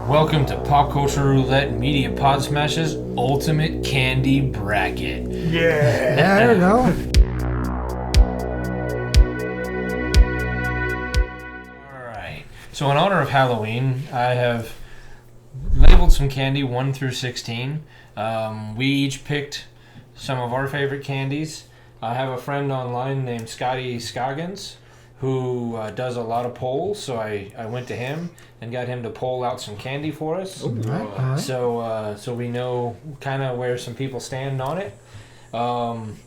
Welcome to Pop Culture Roulette Media Pod Smash's Ultimate Candy Bracket. Yeah, there we go. Alright, so in honor of Halloween, I have labeled some candy 1 through 16. We each picked some of our favorite candies. I have a friend online named Scotty Scoggins who does a lot of polls, so I went to him and got him to poll out some candy for us. Ooh, all right. So we know kind of where some people stand on it. And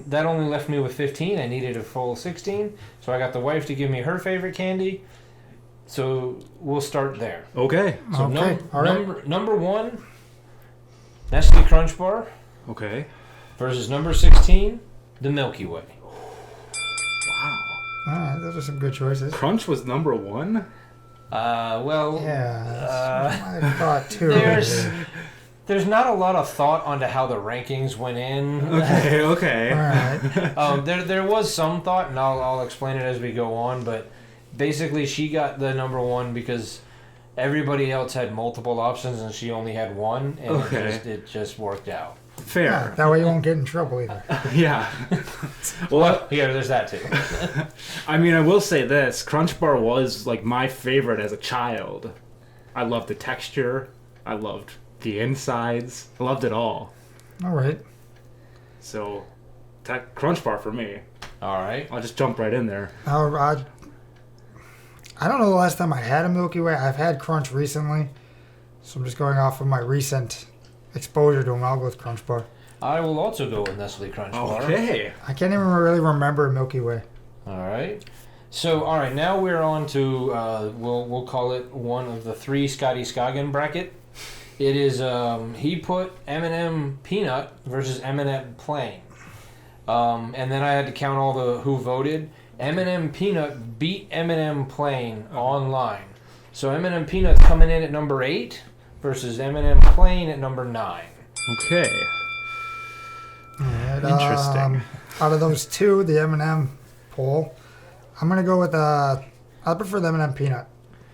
that only left me with 15. I needed a full 16, so I got the wife to give me her favorite candy. So we'll start there. Okay. So right. number 1, Nestle Crunch Bar. Okay. Versus number 16, the Milky Way. Wow. All right, those are some good choices. Crunch was number 1? Yeah, I thought too. There's not a lot of thought onto how the rankings went in. Okay. All right. There was some thought, and I'll explain it as we go on, but basically she got the number 1 because everybody else had multiple options and she only had one, and it just worked out. Fair. Yeah, that way you won't get in trouble either. Yeah. Well, yeah, there's that too. I mean, I will say this. Crunch Bar was, like, my favorite as a child. I loved the texture. I loved the insides. I loved it all. All right. So, Crunch Bar for me. All right. I'll just jump right in there. I don't know the last time I had a Milky Way. I've had Crunch recently, so I'm just going off of my recent exposure to them. I'll go with Crunch Bar. I will also go with Nestle Crunch Bar. Okay. I can't even really remember Milky Way. All right. So, all right, now we're on to, we'll call it one of the 3 Scotty Scoggin bracket. It is, he put M&M Peanut versus M&M Plain. And then I had to count all the who voted. M&M Peanut beat M&M Plain online. So M&M Peanut's coming in at number 8 versus M&M Plain at number 9. Okay. All right, Interesting. Out of those 2, the M&M poll, I'm gonna go with I prefer the M&M Peanut.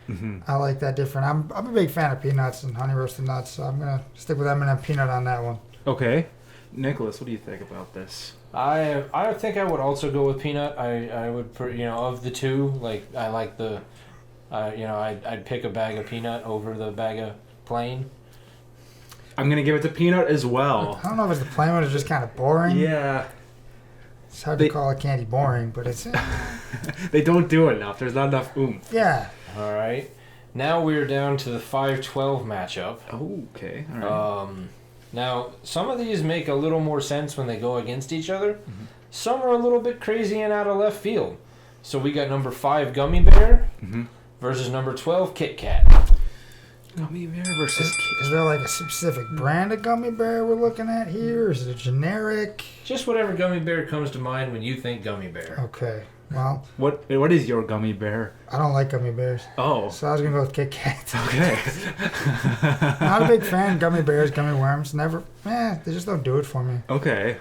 Mm-hmm. I like that different. I'm a big fan of peanuts and honey roasted nuts, so I'm gonna stick with M&M Peanut on that one. Okay. Nicholas, what do you think about this? I think I would also go with Peanut. I would, of the 2, like, I like the, I'd pick a bag of Peanut over the bag of Plain. I'm going to give it to Peanut as well. I don't know if it's the plain one or just kind of boring. Yeah. It's hard to call a candy boring, but it's... They don't do it enough. There's not enough oomph. Yeah. All right. Now we're down to the 5-12 matchup. Oh, okay. All right. Now, some of these make a little more sense when they go against each other. Mm-hmm. Some are a little bit crazy and out of left field. So we got number 5, Gummy Bear, versus number 12, Kit Kat. Gummy Bear versus Is there like a specific brand of gummy bear we're looking at here? Or is it generic? Just whatever Gummy Bear comes to mind when you think Gummy Bear. Okay. Well, What is your Gummy Bear? I don't like gummy bears. Oh. So I was going to go with Kit Kat. Okay. Not a big fan of gummy bears, gummy worms. Never. They just don't do it for me. Okay.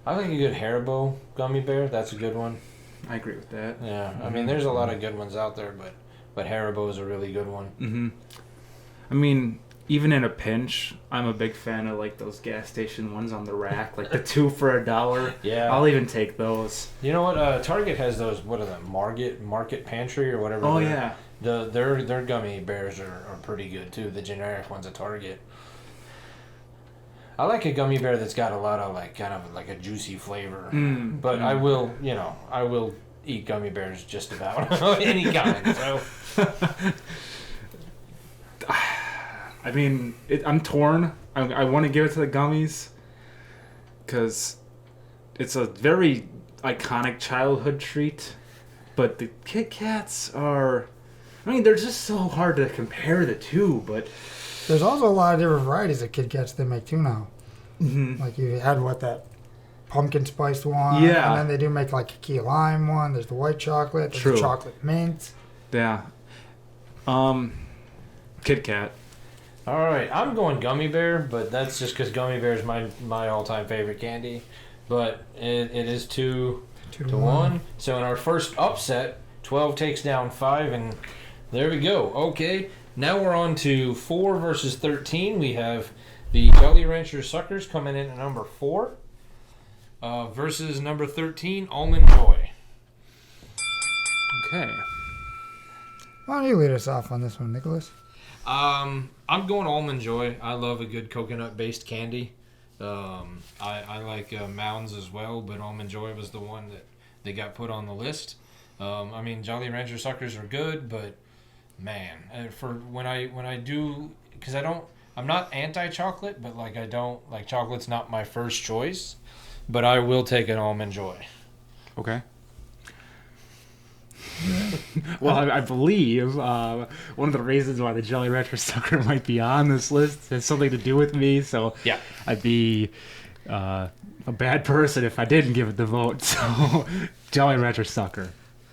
I like a good Haribo Gummy Bear. That's a good one. I agree with that. Yeah. I mean, there's a lot of good ones out there, but Haribo is a really good one. Mm-hmm. I mean, even in a pinch, I'm a big fan of, like, those gas station ones on the rack, like the 2 for $1. Yeah. I'll even take those. You know what? Target has those. What are them? Market Pantry or whatever. Oh yeah. Their gummy bears are pretty good too. The generic ones at Target. I like a gummy bear that's got a lot of kind of like a juicy flavor. But I will eat gummy bears just about any kind. So. I mean, I'm torn. I want to give it to the gummies because it's a very iconic childhood treat. But the Kit Kats are... I mean, they're just so hard to compare the 2, but... There's also a lot of different varieties of Kit Kats they make too now. Mm-hmm. Like you had that pumpkin spiced one. Yeah. And then they do make like a key lime one. There's the white chocolate. There's the chocolate mint. Yeah. Kit Kat. All right, I'm going Gummy Bear, but that's just because Gummy Bear is my all-time favorite candy. But it is 2-1. So in our first upset, 12 takes down 5, and there we go. Okay, now we're on to 4 versus 13. We have the Jolly Rancher Suckers coming in at number 4 versus number 13, Almond Joy. Okay. Why don't you lead us off on this one, Nicholas? I'm going Almond Joy. I love a good coconut-based candy. I like Mounds as well, but Almond Joy was the one that they got put on the list. I mean, Jolly Rancher Suckers are good, but man, for when I do, because I'm not anti-chocolate, but like I don't like chocolate's not my first choice, but I will take an Almond Joy. Okay. Well, I believe one of the reasons why the Jolly Rancher Sucker might be on this list has something to do with me. So Yeah. I'd be a bad person if I didn't give it the vote. So Jolly Rancher Sucker.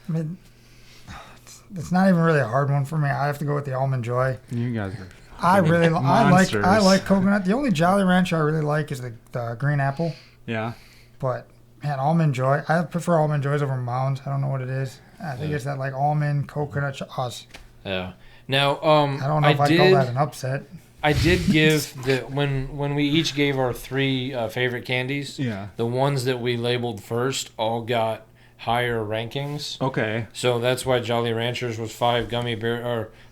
I mean, it's not even really a hard one for me. I have to go with the Almond Joy. You guys are. I monsters. like coconut. The only Jolly Rancher I really like is the green apple. Yeah. But man, Almond Joy. I prefer Almond Joys over Mounds. I don't know what it is. I think it's that like almond coconut us. Yeah. Now, I don't know if I'd call that an upset. I did give when we each gave our 3 favorite candies. Yeah. The ones that we labeled first all got higher rankings. Okay. So that's why Jolly Ranchers was 5,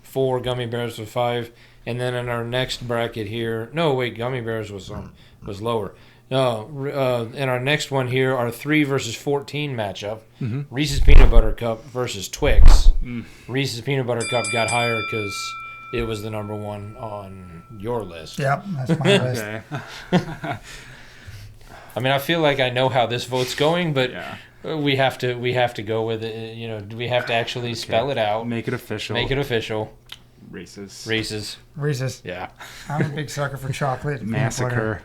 4 Gummy Bears was 5, and then in our next bracket here, no wait, Gummy Bears was lower. No, in our next one here, our 3 versus 14 matchup, Reese's Peanut Butter Cup versus Twix. Reese's Peanut Butter Cup got higher because it was the number 1 on your list. Yep, that's my list. Okay. I mean, I feel like I know how this vote's going, but Yeah. we have to go with it. You know, we have to actually spell it out. Make it official. Make it official. Reese's. Reese's. Yeah. I'm a big sucker for chocolate. And peanut butter. Massacre.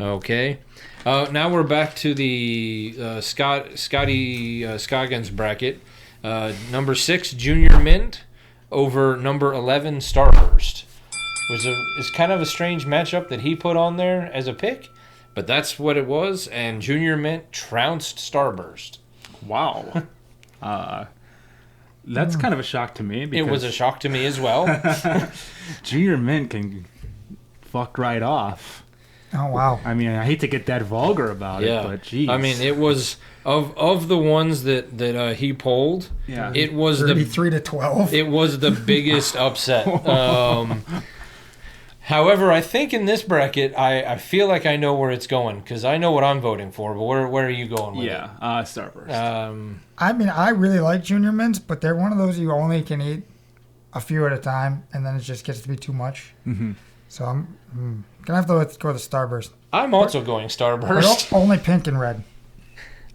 Okay. Now we're back to the Scotty Scoggins bracket. Number 6, Junior Mint over number 11, Starburst. It's kind of a strange matchup that he put on there as a pick, but that's what it was, and Junior Mint trounced Starburst. Wow. That's kind of a shock to me. It Because was a shock to me as well. Junior Mint can fuck right off. Oh wow. I mean, I hate to get that vulgar about it, but geez. I mean, it was of the ones that he polled. Yeah. It was 33 to 12. It was the biggest upset. However, I think in this bracket, I feel like I know where it's going because I know what I'm voting for. But where are you going with it? Starburst. I mean, I really like Junior Mints, but they're one of those you only can eat a few at a time, and then it just gets to be too much. Mm-hmm. So I'm gonna have to go with the Starburst. I'm also going Starburst. But only pink and red.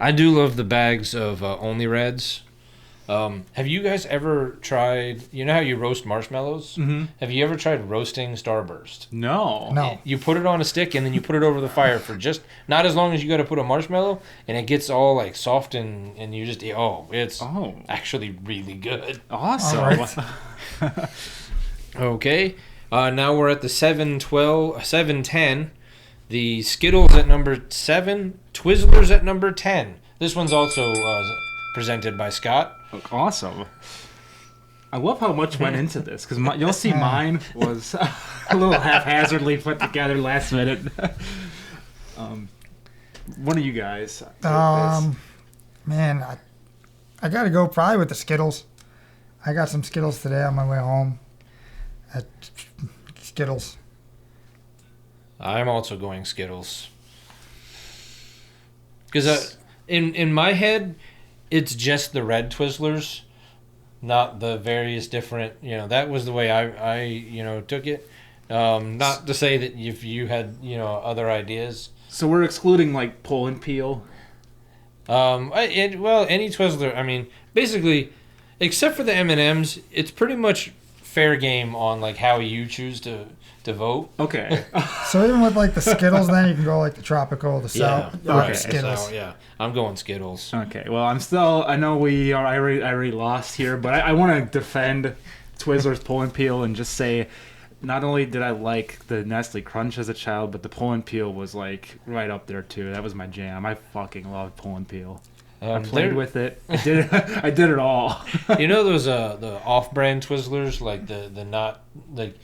I do love the bags of Only Reds. Have you guys ever tried? You know how you roast marshmallows? Mm-hmm. Have you ever tried roasting Starburst? No. You put it on a stick and then you put it over the fire for just not as long as you got to put a marshmallow, and it gets all like soft and you just eat. It's actually really good. Awesome. All right. Okay. Now we're at the 7-10. The Skittles at number 7. Twizzlers at number 10. This one's also presented by Scott. Awesome. I love how much went into this because you'll see mine was a little haphazardly put together last minute. One of you guys. Man, I got to go probably with the Skittles. I got some Skittles today on my way home. Skittles. I'm also going Skittles. Because in my head, it's just the red Twizzlers, not the various different. That was the way I took it. Not to say that if you had other ideas. So we're excluding like pull and peel. Any Twizzler. I mean, basically, except for the M&Ms, it's pretty much fair game on like how you choose to vote. Okay. So even with like the Skittles, then you can go like the tropical, the sour. Right. Skittles. So, I'm going Skittles. Okay. Well, I know I already lost here, but I want to defend Twizzlers pull and peel and just say, not only did I like the Nestle Crunch as a child, but the pull and peel was like right up there too. That was my jam. I fucking loved pull and peel. I played with it. I did. I did it all. You know those the off-brand Twizzlers, like the not like.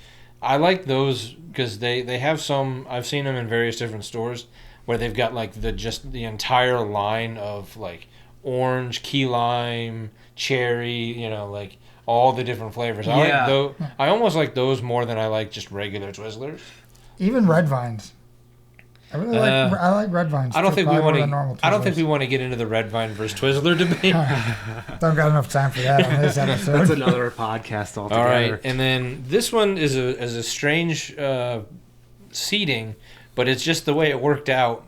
I like those because they have some. I've seen them in various different stores where they've got like the entire line of like orange, key lime, cherry. You know, like all the different flavors. I almost like those more than I like just regular Twizzlers. Even Red Vines. I really like Red Vines. I don't think we want to. I don't think we want to get into the Red Vine versus Twizzler debate. Don't got enough time for that on this episode. That's another podcast altogether. All right, and then this one is a strange seeding, but it's just the way it worked out.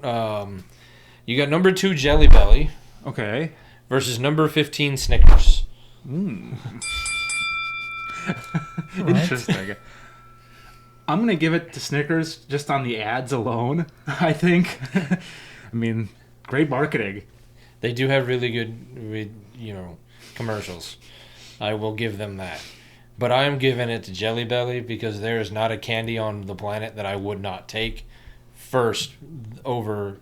You got number 2 Jelly Belly. Okay. Versus number 15 Snickers. Interesting. I'm going to give it to Snickers just on the ads alone, I think. I mean, great marketing. They do have really good, commercials. I will give them that. But I am giving it to Jelly Belly because there is not a candy on the planet that I would not take first over,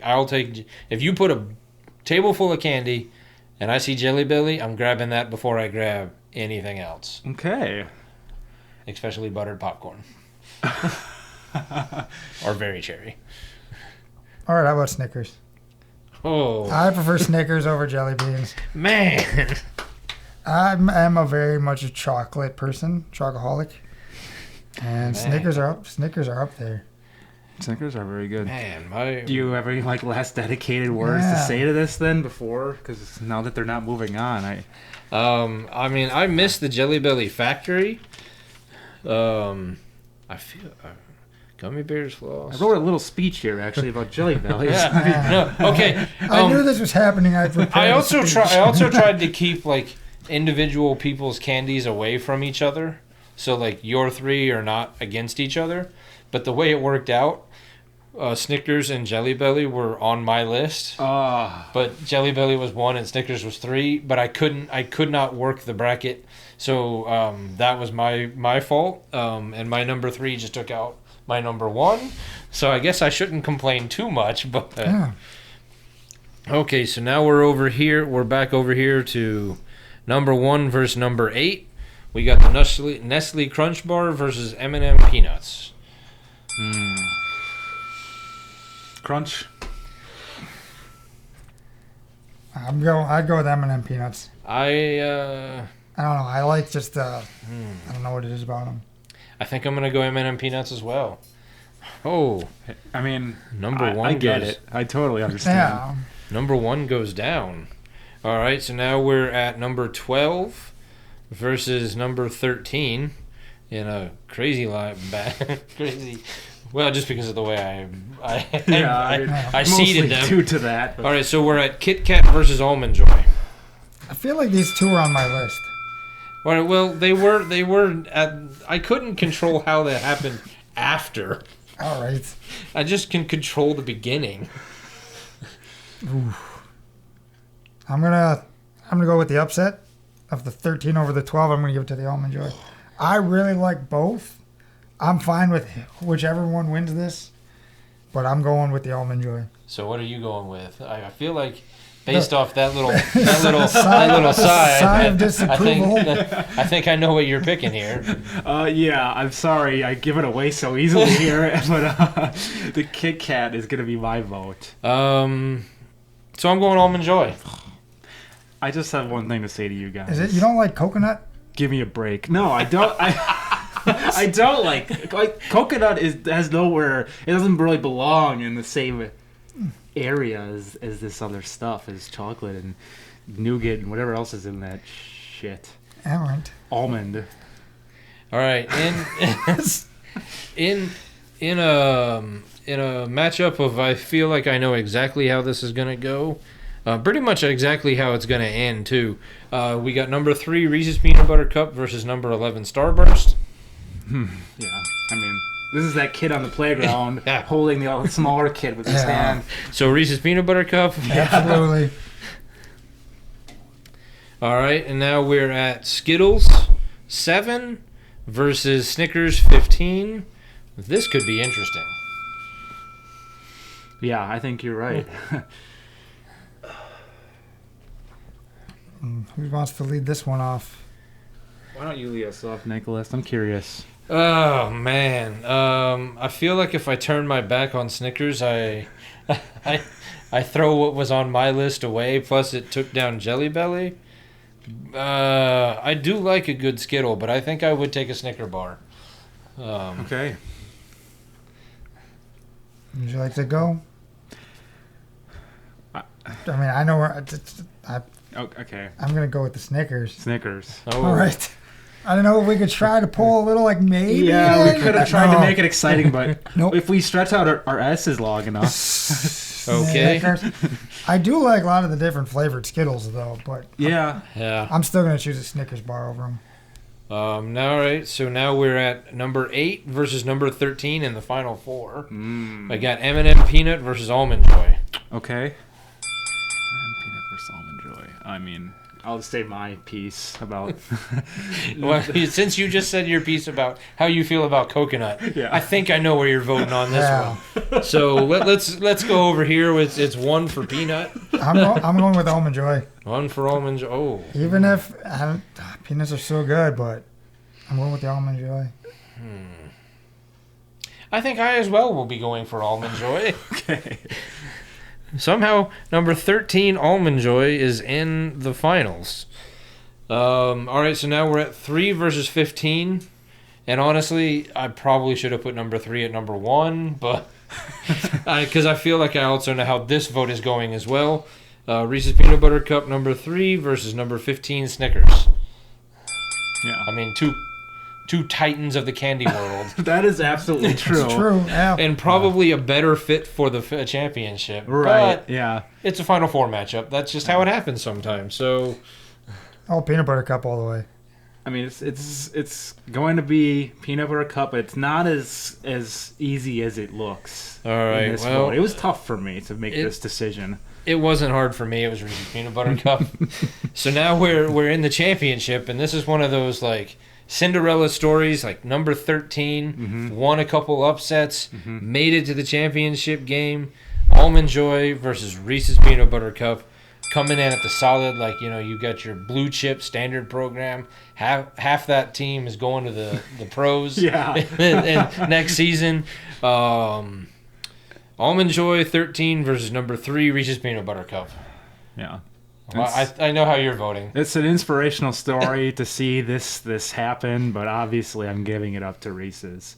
I'll take, if you put a table full of candy and I see Jelly Belly, I'm grabbing that before I grab anything else. Okay. Especially buttered popcorn. Or very cherry. All right, how about Snickers? Oh. I prefer Snickers over jelly beans. Man. I'm a very much a chocolate person, chocoholic. And Snickers are up there. Snickers are very good. Man, do you have any last dedicated words to say to this then before? Because now that they're not moving on, I miss the Jelly Belly factory. I feel Gummy Bears lost. I wrote a little speech here actually about Jelly Bellies. Okay. I knew this was happening. I also tried to keep individual people's candies away from each other, so your 3 are not against each other. But the way it worked out, Snickers and Jelly Belly were on my list. But Jelly Belly was 1 and Snickers was 3. But I could not work the bracket, so that was my fault. And my number 3 just took out my number 1. So I guess I shouldn't complain too much. But okay, so now we're over here. We're back over here to number 1 versus number 8. We got the Nestle Crunch Bar versus M&M Peanuts. Crunch. I'd go with M&M Peanuts. I don't know. I like just I don't know what it is about them. I think I'm gonna go M&M Peanuts as well. Oh, I mean, number 1. I get it. I totally understand. Yeah. Number 1 goes down. All right, so now we're at number 12 versus number 13 in a crazy crazy. Well, just because of the way I seeded them. Due to that. All right, so we're at Kit Kat versus Almond Joy. I feel like these 2 are on my list. All right, well, they were at. I couldn't control how that happened after. All right. I just can control the beginning. Oof. I'm gonna go with the upset of the 13 over the 12. I'm gonna give it to the Almond Joy. I really like both. I'm fine with whichever one wins this, but I'm going with the Almond Joy. So what are you going with? I feel like based off that little sigh of disapproval. I think I know what you're picking here. Yeah, I'm sorry I give it away so easily here, but the Kit Kat is gonna be my vote. So I'm going Almond Joy. I just have one thing to say to you guys. Is it you don't like coconut? Give me a break. No, I don't. I don't like coconut has nowhere. It doesn't really belong in the same area as this other stuff, as chocolate and nougat and whatever else is in that shit. Almond. All right, in a matchup of I feel like I know exactly how this is gonna go. Pretty much exactly how it's gonna end too. We got number 3 Reese's Peanut Butter Cup versus number 11 Starburst. Yeah, I mean, this is that kid on the playground holding the smaller kid with his hand. So Reese's Peanut Butter Cup. Absolutely. All right, and now we're at Skittles 7 versus Snickers 15. This could be interesting. Yeah, I think you're right. Who wants to lead this one off? Why don't you lead us off, Nicholas? I'm curious. Oh man, I feel like if I turn my back on Snickers, I throw what was on my list away. Plus, it took down Jelly Belly. I do like a good Skittle, but I think I would take a Snicker bar. Okay. Would you like to go? I I know where. okay. I'm going to go with the Snickers. Snickers. Oh. All right. I don't know if we could try to pull a little, like, maybe. Yeah, we could have tried to No. make it exciting, but Nope. if we stretch out our S's long enough. Okay. Snickers. I do like a lot of the different flavored Skittles, though, but Yeah. Yeah. I'm still going to choose a Snickers bar over them. All right. So now we're at number 8 versus number 13 in the final 4. I got M&M Peanut versus Almond Joy. Okay. Peanut versus Almond Joy. I mean, I'll just say my piece about. Well, since you just said your piece about how you feel about coconut, Yeah. I think I know where you're voting on this Yeah. one. So let's go over here. It's 1 for Peanut, I'm going with Almond Joy. 1 for Almond Joy. Oh, Even if peanuts are so good, but I'm going with the Almond Joy. I think I as well will be going for Almond Joy. Okay. Somehow, number 13, Almond Joy, is in the finals. All right, so now we're at 3 versus 15. And honestly, I probably should have put number 3 at number 1, but because I feel like I also know how this vote is going as well. Reese's Peanut Butter Cup number 3 versus number 15, Snickers. Yeah. I mean, two titans of the candy world. That is absolutely true. It's true. Yeah. And probably a better fit for the championship. Right. But Yeah. it's a Final Four matchup. That's just how it happens sometimes. So, Peanut Butter Cup all the way. I mean, it's going to be peanut butter cup, but it's not as easy as it looks. all right. in this Well, vote. It was tough for me to make this decision. it wasn't hard for me. It was Reese's Peanut Butter Cup. So now we're in the championship, and this is one of those like Cinderella stories. Like number 13 won a couple upsets, made it to the championship game. Almond Joy versus Reese's Peanut Butter Cup. Coming in at the solid, like, you got your blue chip standard program. Half that team is going to the pros. Yeah. and next season. Almond Joy 13 versus number 3 Reese's Peanut Butter Cup. Yeah. Well, I know how you're voting. It's an inspirational story to see this happen, but obviously I'm giving it up to Reese's.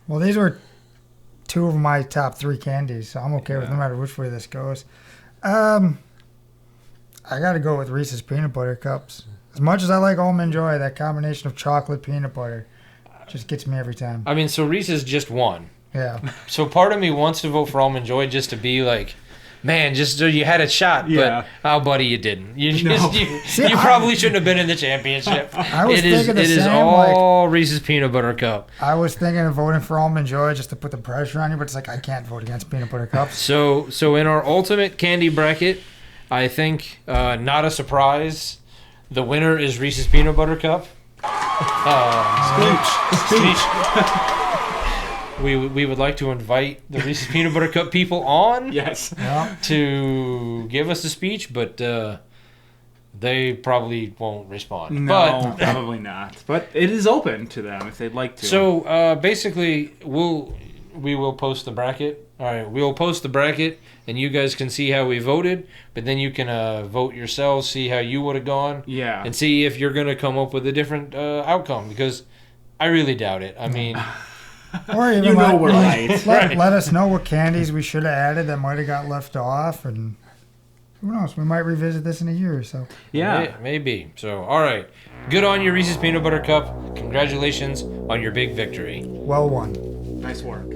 Well, these were 2 of my top 3 candies, so I'm okay with no matter which way this goes. I got to go with Reese's Peanut Butter Cups. As much as I like Almond Joy, that combination of chocolate peanut butter just gets me every time. I mean, so Reese's just won. Yeah. So part of me wants to vote for Almond Joy just to be like, man, just so you had a shot, Yeah. but buddy, you didn't. You See, probably shouldn't have been in the championship. I was thinking the it is same, all Reese's Peanut Butter Cup. I was thinking of voting for Almond Joy just to put the pressure on you, but it's like I can't vote against peanut butter cups. So in our ultimate candy bracket, I think not a surprise, the winner is Reese's Peanut Butter Cup. Speech. We would like to invite the Reese's Peanut Butter Cup people on Yes. Yeah. to give us a speech, but they probably won't respond. No, probably not. But it is open to them if they'd like to. So basically, we will post the bracket. All right, we'll post the bracket, and you guys can see how we voted. But then you can vote yourselves, see how you would have gone, Yeah. and see if you're going to come up with a different outcome. Because I really doubt it. I mean, Or even we're right. Let us know what candies we should have added that might have got left off, and who knows? We might revisit this in a year or so. Yeah. maybe. So, all right, good on your Reese's Peanut Butter Cup. Congratulations on your big victory. Well won. Nice work.